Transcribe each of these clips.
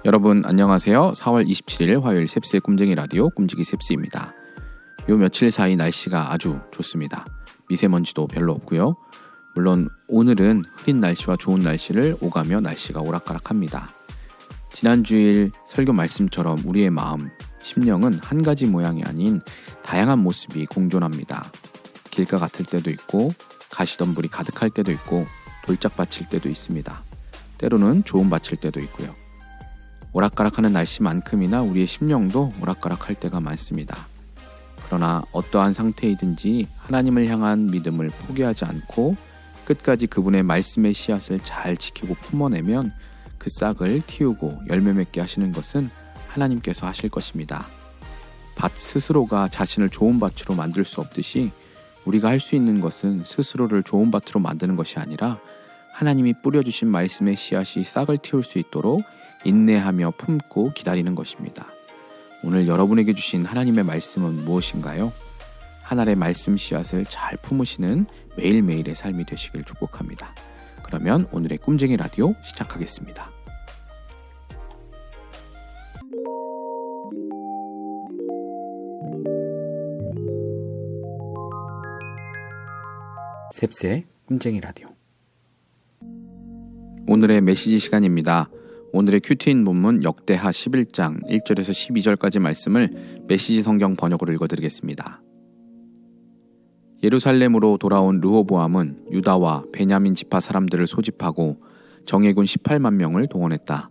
여러분 안녕하세요. 4월 27일 화요일 셉스의 꿈쟁이 라디오 꿈지기 셉스입니다. 요 며칠 사이 날씨가 아주 좋습니다. 미세먼지도 별로 없고요. 물론 오늘은 흐린 날씨와 좋은 날씨를 오가며 날씨가 오락가락합니다. 지난 주일 설교 말씀처럼 우리의 마음, 심령은 한 가지 모양이 아닌 다양한 모습이 공존합니다. 길가 같을 때도 있고 가시덤불이 가득할 때도 있고 돌짝밭일 때도 있습니다. 때로는 좋은 밭일 때도 있고요. 오락가락하는 날씨만큼이나 우리의 심령도 오락가락할 때가 많습니다. 그러나 어떠한 상태이든지 하나님을 향한 믿음을 포기하지 않고 끝까지 그분의 말씀의 씨앗을 잘 지키고 품어내면 그 싹을 틔우고 열매 맺게 하시는 것은 하나님께서 하실 것입니다. 밭 스스로가 자신을 좋은 밭으로 만들 수 없듯이 우리가 할 수 있는 것은 스스로를 좋은 밭으로 만드는 것이 아니라 하나님이 뿌려주신 말씀의 씨앗이 싹을 틔울 수 있도록 인내하며 품고 기다리는 것입니다. 오늘 여러분에게 주신 하나님의 말씀은 무엇인가요? 하나님의 말씀 씨앗을 잘 품으시는 매일매일의 삶이 되시길 축복합니다. 그러면 오늘의 꿈쟁이 라디오 시작하겠습니다. 셉스의 꿈쟁이 라디오. 오늘의 메시지 시간입니다. 오늘의 큐티인 본문 역대하 11장 1절에서 12절까지 말씀을 메시지 성경 번역으로 읽어드리겠습니다. 예루살렘으로 돌아온 르호보암은 유다와 베냐민 지파 사람들을 소집하고 정예군 18만 명을 동원했다.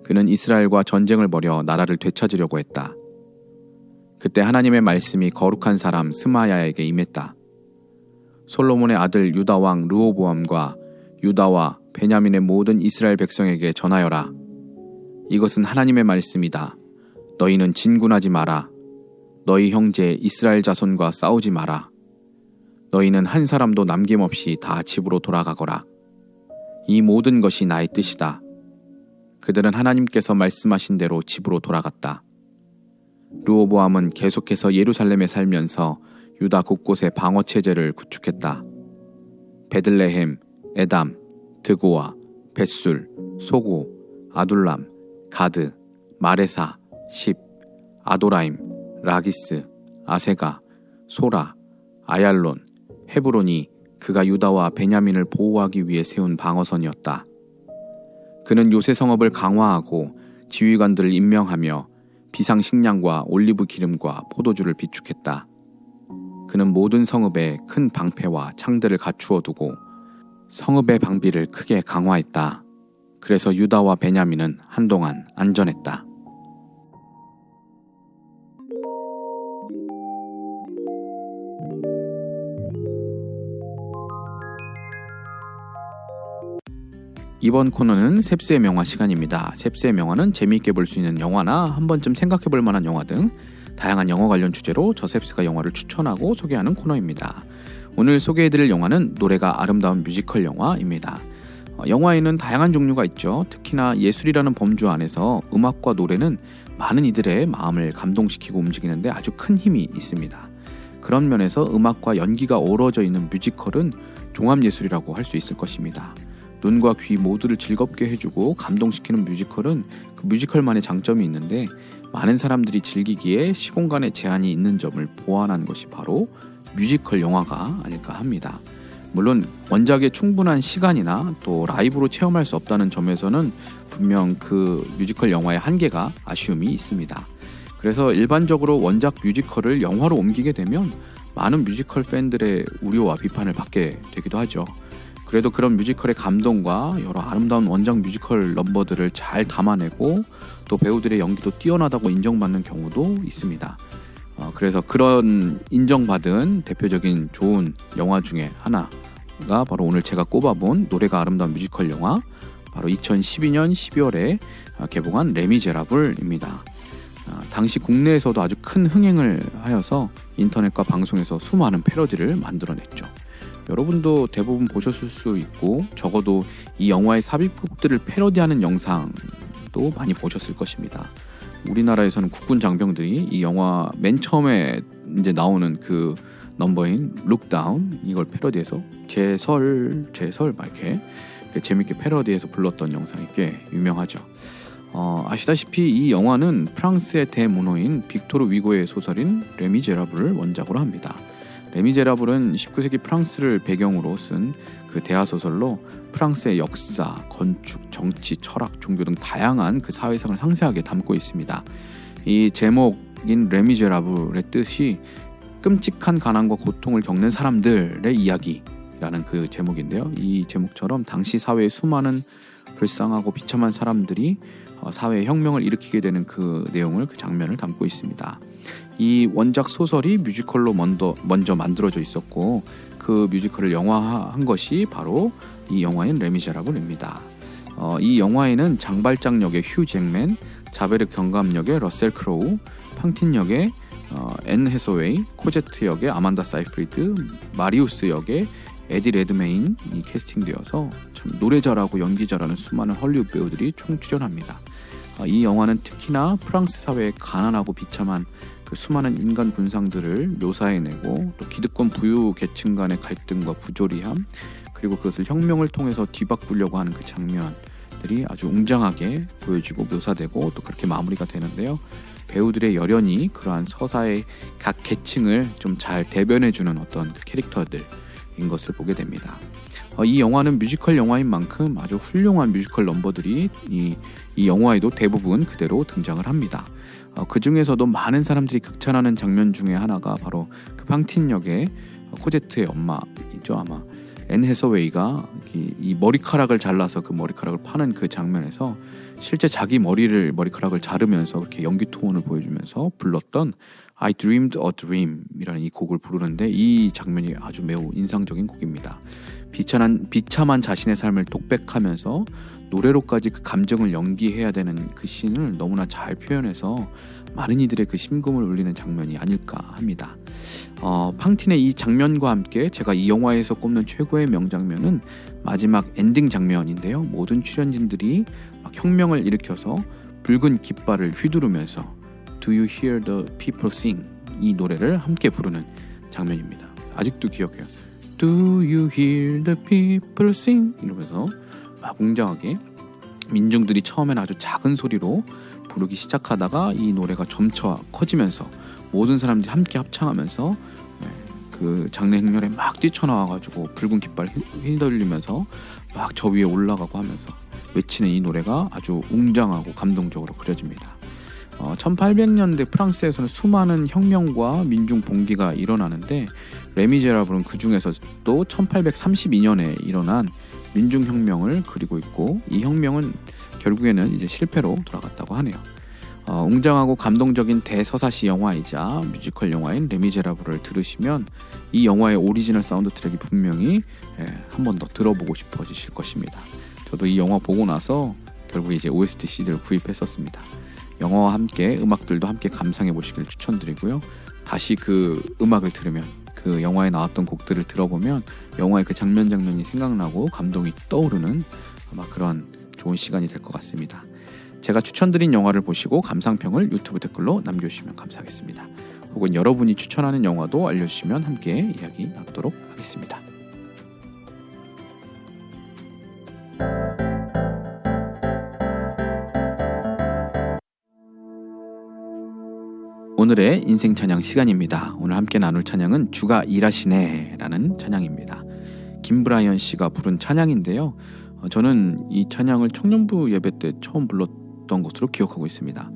그는 이스라엘과 전쟁을 벌여 나라를 되찾으려고 했다. 그때 하나님의 말씀이 거룩한 사람 스마야에게 임했다. 솔로몬의 아들 유다 왕 르호보암과 유다와 베냐민의 모든 이스라엘 백성에게 전하여라. 이것은 하나님의 말씀이다. 너희는 진군하지 마라. 너희 형제 이스라엘 자손과 싸우지 마라. 너희는 한 사람도 남김없이 다 집으로 돌아가거라. 이 모든 것이 나의 뜻이다. 그들은 하나님께서 말씀하신 대로 집으로 돌아갔다. 르호보암은 계속해서 예루살렘에 살면서 유다 곳곳에 방어체제를 구축했다. 베들레헴, 에담, 드고와, 벳술, 소고, 아둘람, 가드, 마레사, 십, 아도라임, 라기스, 아세가, 소라, 아얄론, 헤브론이 그가 유다와 베냐민을 보호하기 위해 세운 방어선이었다. 그는 요새 성읍을 강화하고 지휘관들을 임명하며 비상식량과 올리브 기름과 포도주를 비축했다. 그는 모든 성읍에 큰 방패와 창들을 갖추어 두고 성읍의 방비를 크게 강화했다. 그래서 유다와 베냐민은 한동안 안전했다. 이번 코너는 셉스의 명화 시간입니다. 셉스의 명화는 재미있게 볼 수 있는 영화나 한 번쯤 생각해 볼 만한 영화 등 다양한 영화 관련 주제로 저 셉스가 영화를 추천하고 소개하는 코너입니다. 오늘 소개해드릴 영화는 노래가 아름다운 뮤지컬 영화입니다. 영화에는 다양한 종류가 있죠. 특히나 예술이라는 범주 안에서 음악과 노래는 많은 이들의 마음을 감동시키고 움직이는데 아주 큰 힘이 있습니다. 그런 면에서 음악과 연기가 어우러져 있는 뮤지컬은 종합예술이라고 할 수 있을 것입니다. 눈과 귀 모두를 즐겁게 해주고 감동시키는 뮤지컬은 그 뮤지컬만의 장점이 있는데 많은 사람들이 즐기기에 시공간에 제한이 있는 점을 보완한 것이 바로 뮤지컬 영화가 아닐까 합니다. 물론 원작의 충분한 시간이나 또 라이브로 체험할 수 없다는 점에서는 분명 그 뮤지컬 영화의 한계가 아쉬움이 있습니다. 그래서 일반적으로 원작 뮤지컬을 영화로 옮기게 되면 많은 뮤지컬 팬들의 우려와 비판을 받게 되기도 하죠. 그래도 그런 뮤지컬의 감동과 여러 아름다운 원작 뮤지컬 넘버들을 잘 담아내고 또 배우들의 연기도 뛰어나다고 인정받는 경우도 있습니다. 그래서 그런 인정받은 대표적인 좋은 영화 중에 하나가 바로 오늘 제가 꼽아본 노래가 아름다운 뮤지컬 영화, 바로 2012년 12월에 개봉한 레미제라블입니다. 당시 국내에서도 아주 큰 흥행을 하여서 인터넷과 방송에서 수많은 패러디를 만들어냈죠. 여러분도 대부분 보셨을 수 있고 적어도 이 영화의 삽입곡들을 패러디하는 영상도 많이 보셨을 것입니다. 우리나라에서는 국군 장병들이 이 영화 맨 처음에 이제 나오는 그 넘버인 룩다운 이걸 패러디해서 제설 막 이렇게 재밌게 패러디해서 불렀던 영상이 꽤 유명하죠. 아시다시피 이 영화는 프랑스의 대문호인 빅토르 위고의 소설인 레미제라블을 원작으로 합니다. 레미제라블은 19세기 프랑스를 배경으로 쓴 그 대하소설로 프랑스의 역사, 건축, 정치, 철학, 종교 등 다양한 그 사회상을 상세하게 담고 있습니다. 이 제목인 레미제라블의 뜻이 끔찍한 가난과 고통을 겪는 사람들의 이야기라는 그 제목인데요. 이 제목처럼 당시 사회의 수많은 불쌍하고 비참한 사람들이 사회의 혁명을 일으키게 되는 그 내용을 그 장면을 담고 있습니다. 이 원작 소설이 뮤지컬로 먼저 만들어져 있었고 그 뮤지컬을 영화화한 것이 바로 이 영화인 레미제라블입니다. 이 영화에는 장발장 역의 휴 잭맨, 자베르 경감 역의 러셀 크로우, 팡틴 역의 앤 해서웨이, 코제트 역의 아만다 사이프리드, 마리우스 역의 에디 레드메인이 캐스팅되어서 참 노래 잘하고 연기 잘하는 수많은 헐리우드 배우들이 총출연합니다. 이 영화는 특히나 프랑스 사회의 가난하고 비참한 그 수많은 인간 군상들을 묘사해내고 또 기득권 부유 계층 간의 갈등과 부조리함 그리고 그것을 혁명을 통해서 뒤바꾸려고 하는 그 장면들이 아주 웅장하게 보여지고 묘사되고 또 그렇게 마무리가 되는데요. 배우들의 열연이 그러한 서사의 각 계층을 좀 잘 대변해주는 어떤 그 캐릭터들인 것을 보게 됩니다. 이 영화는 뮤지컬 영화인 만큼 아주 훌륭한 뮤지컬 넘버들이 이 영화에도 대부분 그대로 등장을 합니다. 그 중에서도 많은 사람들이 극찬하는 장면 중에 하나가 바로 그 팡틴 역의 코제트의 엄마이죠. 아마 앤 해서웨이가 이 머리카락을 잘라서 그 머리카락을 파는 그 장면에서 실제 자기 머리카락을 자르면서 그렇게 연기 톤을 보여주면서 불렀던 I Dreamed a Dream이라는 이 곡을 부르는데 이 장면이 아주 매우 인상적인 곡입니다. 비참한 자신의 삶을 독백하면서 노래로까지 그 감정을 연기해야 되는 그 씬을 너무나 잘 표현해서 많은 이들의 그 심금을 울리는 장면이 아닐까 합니다. 팡틴의 이 장면과 함께 제가 이 영화에서 꼽는 최고의 명장면은 마지막 엔딩 장면인데요. 모든 출연진들이 막 혁명을 일으켜서 붉은 깃발을 휘두르면서 Do you hear the people sing? 이 노래를 함께 부르는 장면입니다. 아직도 기억해요. Do you hear the people sing? 이러면서 막 웅장하게 민중들이 처음엔 아주 작은 소리로 부르기 시작하다가 이 노래가 점차 커지면서 모든 사람들이 함께 합창하면서 그 장례 행렬에 막 뛰쳐나와가지고 붉은 깃발 휘둘리면서 막 저 위에 올라가고 하면서 외치는 이 노래가 아주 웅장하고 감동적으로 그려집니다. 1800년대 프랑스에서는 수많은 혁명과 민중 봉기가 일어나는데 레미제라블은 그 중에서 또 1832년에 일어난 민중혁명을 그리고 있고 이 혁명은 결국에는 이제 실패로 돌아갔다고 하네요. 웅장하고 감동적인 대서사시 영화이자 뮤지컬 영화인 레미제라블을 들으시면 이 영화의 오리지널 사운드 트랙이 분명히 한 번 더 들어보고 싶어지실 것입니다. 저도 이 영화 보고 나서 결국 이제 OST CD를 구입했었습니다. 영화와 함께 음악들도 함께 감상해 보시길 추천드리고요. 다시 그 음악을 들으면 그 영화에 나왔던 곡들을 들어보면 영화의 그 장면이 생각나고 감동이 떠오르는 아마 그런 좋은 시간이 될 것 같습니다. 제가 추천드린 영화를 보시고 감상평을 유튜브 댓글로 남겨주시면 감사하겠습니다. 혹은 여러분이 추천하는 영화도 알려주시면 함께 이야기 나누도록 하겠습니다. 오늘의 인생 찬양 시간입니다. 오늘 함께 나눌 찬양은 주가 일하시네 라는 찬양입니다. 김브라이언 씨가 부른 찬양인데요. 저는 이 찬양을 청년부 예배 때 처음 불렀던 것으로 기억하고 있습니다.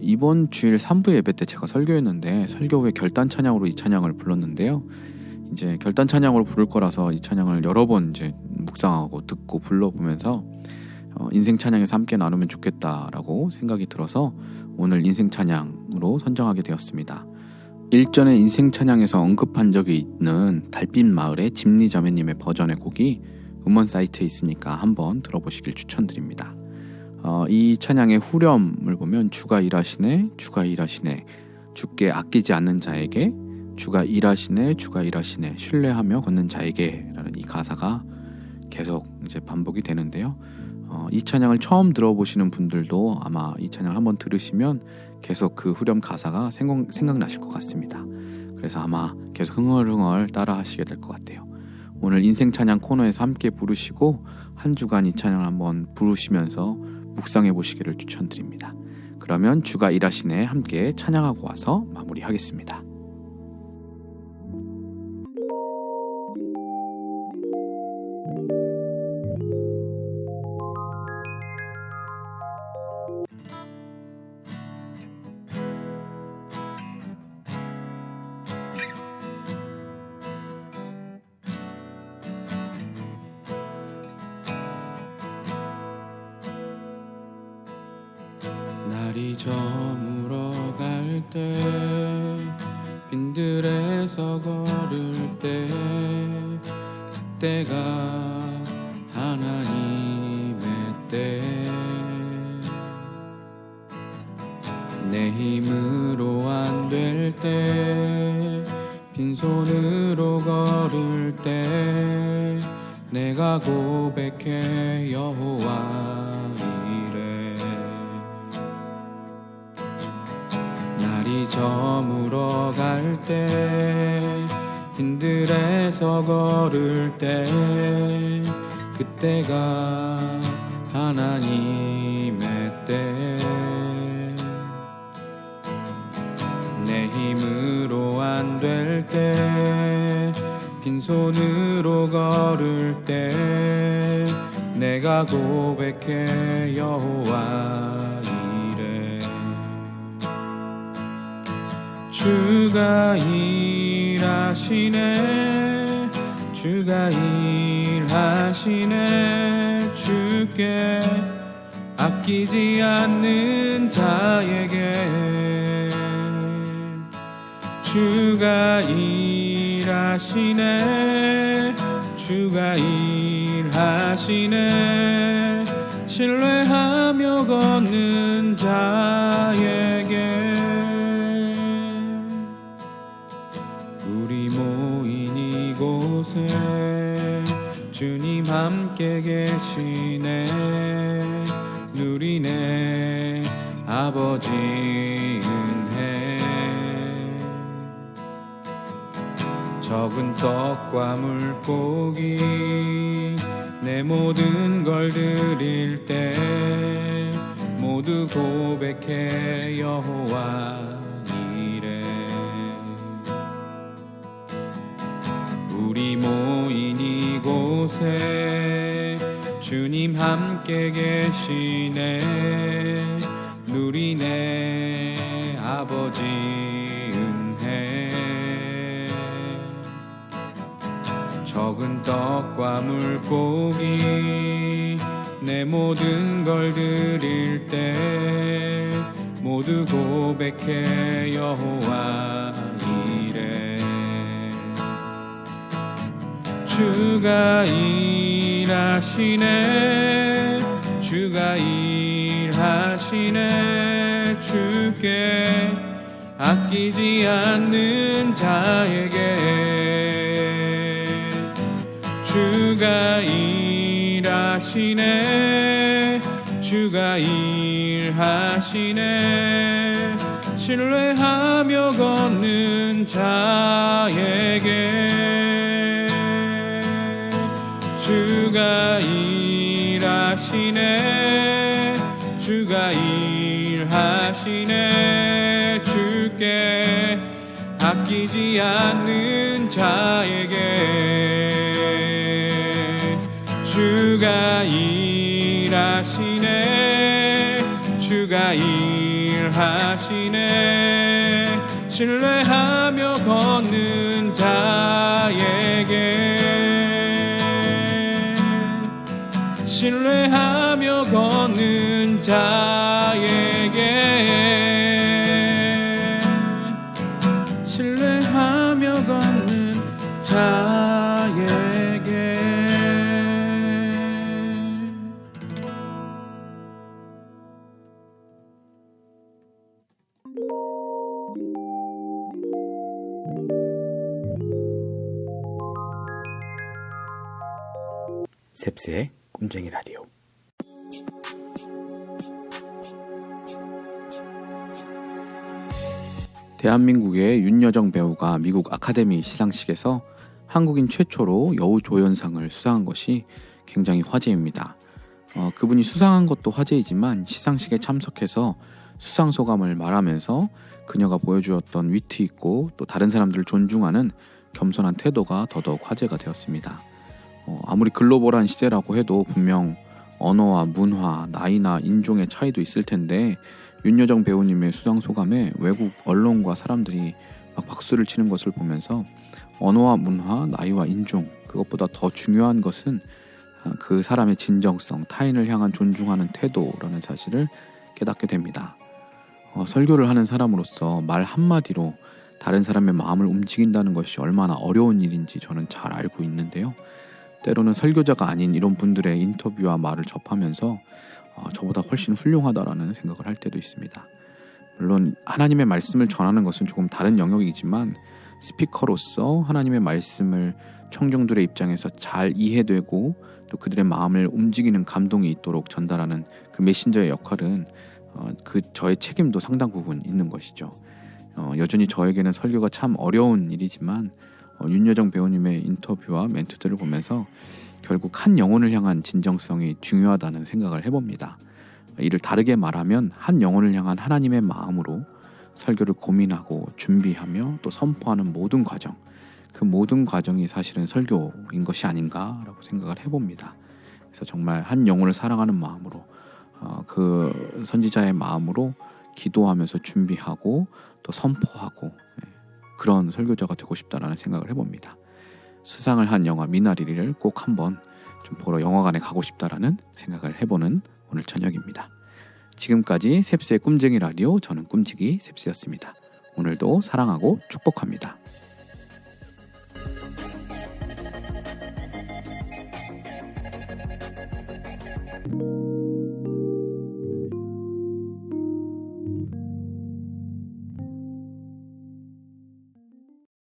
이번 주일 3부 예배 때 제가 설교했는데 설교 후에 결단 찬양으로 이 찬양을 불렀는데요. 이제 결단 찬양으로 부를 거라서 이 찬양을 여러 번 이제 묵상하고 듣고 불러보면서 인생 찬양에서 함께 나누면 좋겠다라고 생각이 들어서 오늘 인생 찬양으로 선정하게 되었습니다. 일전에 인생 찬양에서 언급한 적이 있는 달빛 마을의 집리자매님의 버전의 곡이 음원 사이트에 있으니까 한번 들어보시길 추천드립니다. 이 찬양의 후렴을 보면 주가 일하시네 주가 일하시네 주께 아끼지 않는 자에게 주가 일하시네 주가 일하시네 신뢰하며 걷는 자에게 라는 이 가사가 계속 이제 반복이 되는데요. 이 찬양을 처음 들어보시는 분들도 아마 이 찬양을 한번 들으시면 계속 그 후렴 가사가 생각나실 것 같습니다. 그래서 아마 계속 흥얼흥얼 따라 하시게 될 것 같아요. 오늘 인생 찬양 코너에서 함께 부르시고 한 주간 이 찬양을 한번 부르시면서 묵상해 보시기를 추천드립니다. 그러면 주가 일하시네 함께 찬양하고 와서 마무리하겠습니다. 날이 저물어 갈 때 빈들에서 걸을 때 그때가 하나님의 때 내 힘으로 안 될 때 빈손으로 걸을 때 내가 고백해 여호와 날이 저물어 갈 때 빈들에서 걸을 때 그때가 하나님의 때 내 힘으로 안 될 때 빈손으로 걸을 때 내가 고백해 여호와 주가 일하시네 주가 일하시네 주께 아끼지 않는 자에게 주가 일하시네 주가 일하시네 신뢰하며 걷는 자에게 우리 모인 이곳에 주님 함께 계시네 누리네 아버지 은혜 적은 떡과 물고기 내 모든 걸 드릴 때 모두 고백해 여호와 우리 모인 이곳에 주님 함께 계시네 누리네 아버지 은혜 적은 떡과 물고기 내 모든 걸 드릴 때 모두 고백해 여호와 주가 일하시네 주가 일하시네 주께 아끼지 않는 자에게 주가 일하시네 주가 일하시네 신뢰하며 걷는 자에게 주가 일하시네 주가 일하시네 주께 아끼지 않는 자에게 주가 일하시네 주가 일하시네 신뢰하며 걷는 자에게 신뢰하며 걷는 자에게 신뢰하며 걷는 자에게 셉스의 꿈쟁이 라디오 대한민국의 윤여정 배우가 미국 아카데미 시상식에서 한국인 최초로 여우조연상을 수상한 것이 굉장히 화제입니다. 그분이 수상한 것도 화제이지만 시상식에 참석해서 수상 소감을 말하면서 그녀가 보여주었던 위트 있고 또 다른 사람들을 존중하는 겸손한 태도가 더더욱 화제가 되었습니다. 아무리 글로벌한 시대라고 해도 분명 언어와 문화, 나이나 인종의 차이도 있을 텐데 윤여정 배우님의 수상 소감에 외국 언론과 사람들이 막 박수를 치는 것을 보면서 언어와 문화, 나이와 인종, 그것보다 더 중요한 것은 그 사람의 진정성, 타인을 향한 존중하는 태도라는 사실을 깨닫게 됩니다. 설교를 하는 사람으로서 말 한마디로 다른 사람의 마음을 움직인다는 것이 얼마나 어려운 일인지 저는 잘 알고 있는데요. 때로는 설교자가 아닌 이런 분들의 인터뷰와 말을 접하면서 저보다 훨씬 훌륭하다라는 생각을 할 때도 있습니다. 물론 하나님의 말씀을 전하는 것은 조금 다른 영역이지만 스피커로서 하나님의 말씀을 청중들의 입장에서 잘 이해되고 또 그들의 마음을 움직이는 감동이 있도록 전달하는 그 메신저의 역할은 저의 책임도 상당 부분 있는 것이죠. 여전히 저에게는 설교가 참 어려운 일이지만 윤여정 배우님의 인터뷰와 멘트들을 보면서 결국 한 영혼을 향한 진정성이 중요하다는 생각을 해봅니다. 이를 다르게 말하면 한 영혼을 향한 하나님의 마음으로 설교를 고민하고 준비하며 또 선포하는 모든 과정, 그 모든 과정이 사실은 설교인 것이 아닌가라고 생각을 해봅니다. 그래서 정말 한 영혼을 사랑하는 마음으로 그 선지자의 마음으로 기도하면서 준비하고 또 선포하고 그런 설교자가 되고 싶다라는 생각을 해봅니다. 수상을 한 영화 미나리를 꼭 한번 좀 보러 영화관에 가고 싶다라는 생각을 해보는 오늘 저녁입니다. 지금까지 셉스의 꿈쟁이 라디오, 저는 꿈지기 셉스였습니다. 오늘도 사랑하고 축복합니다.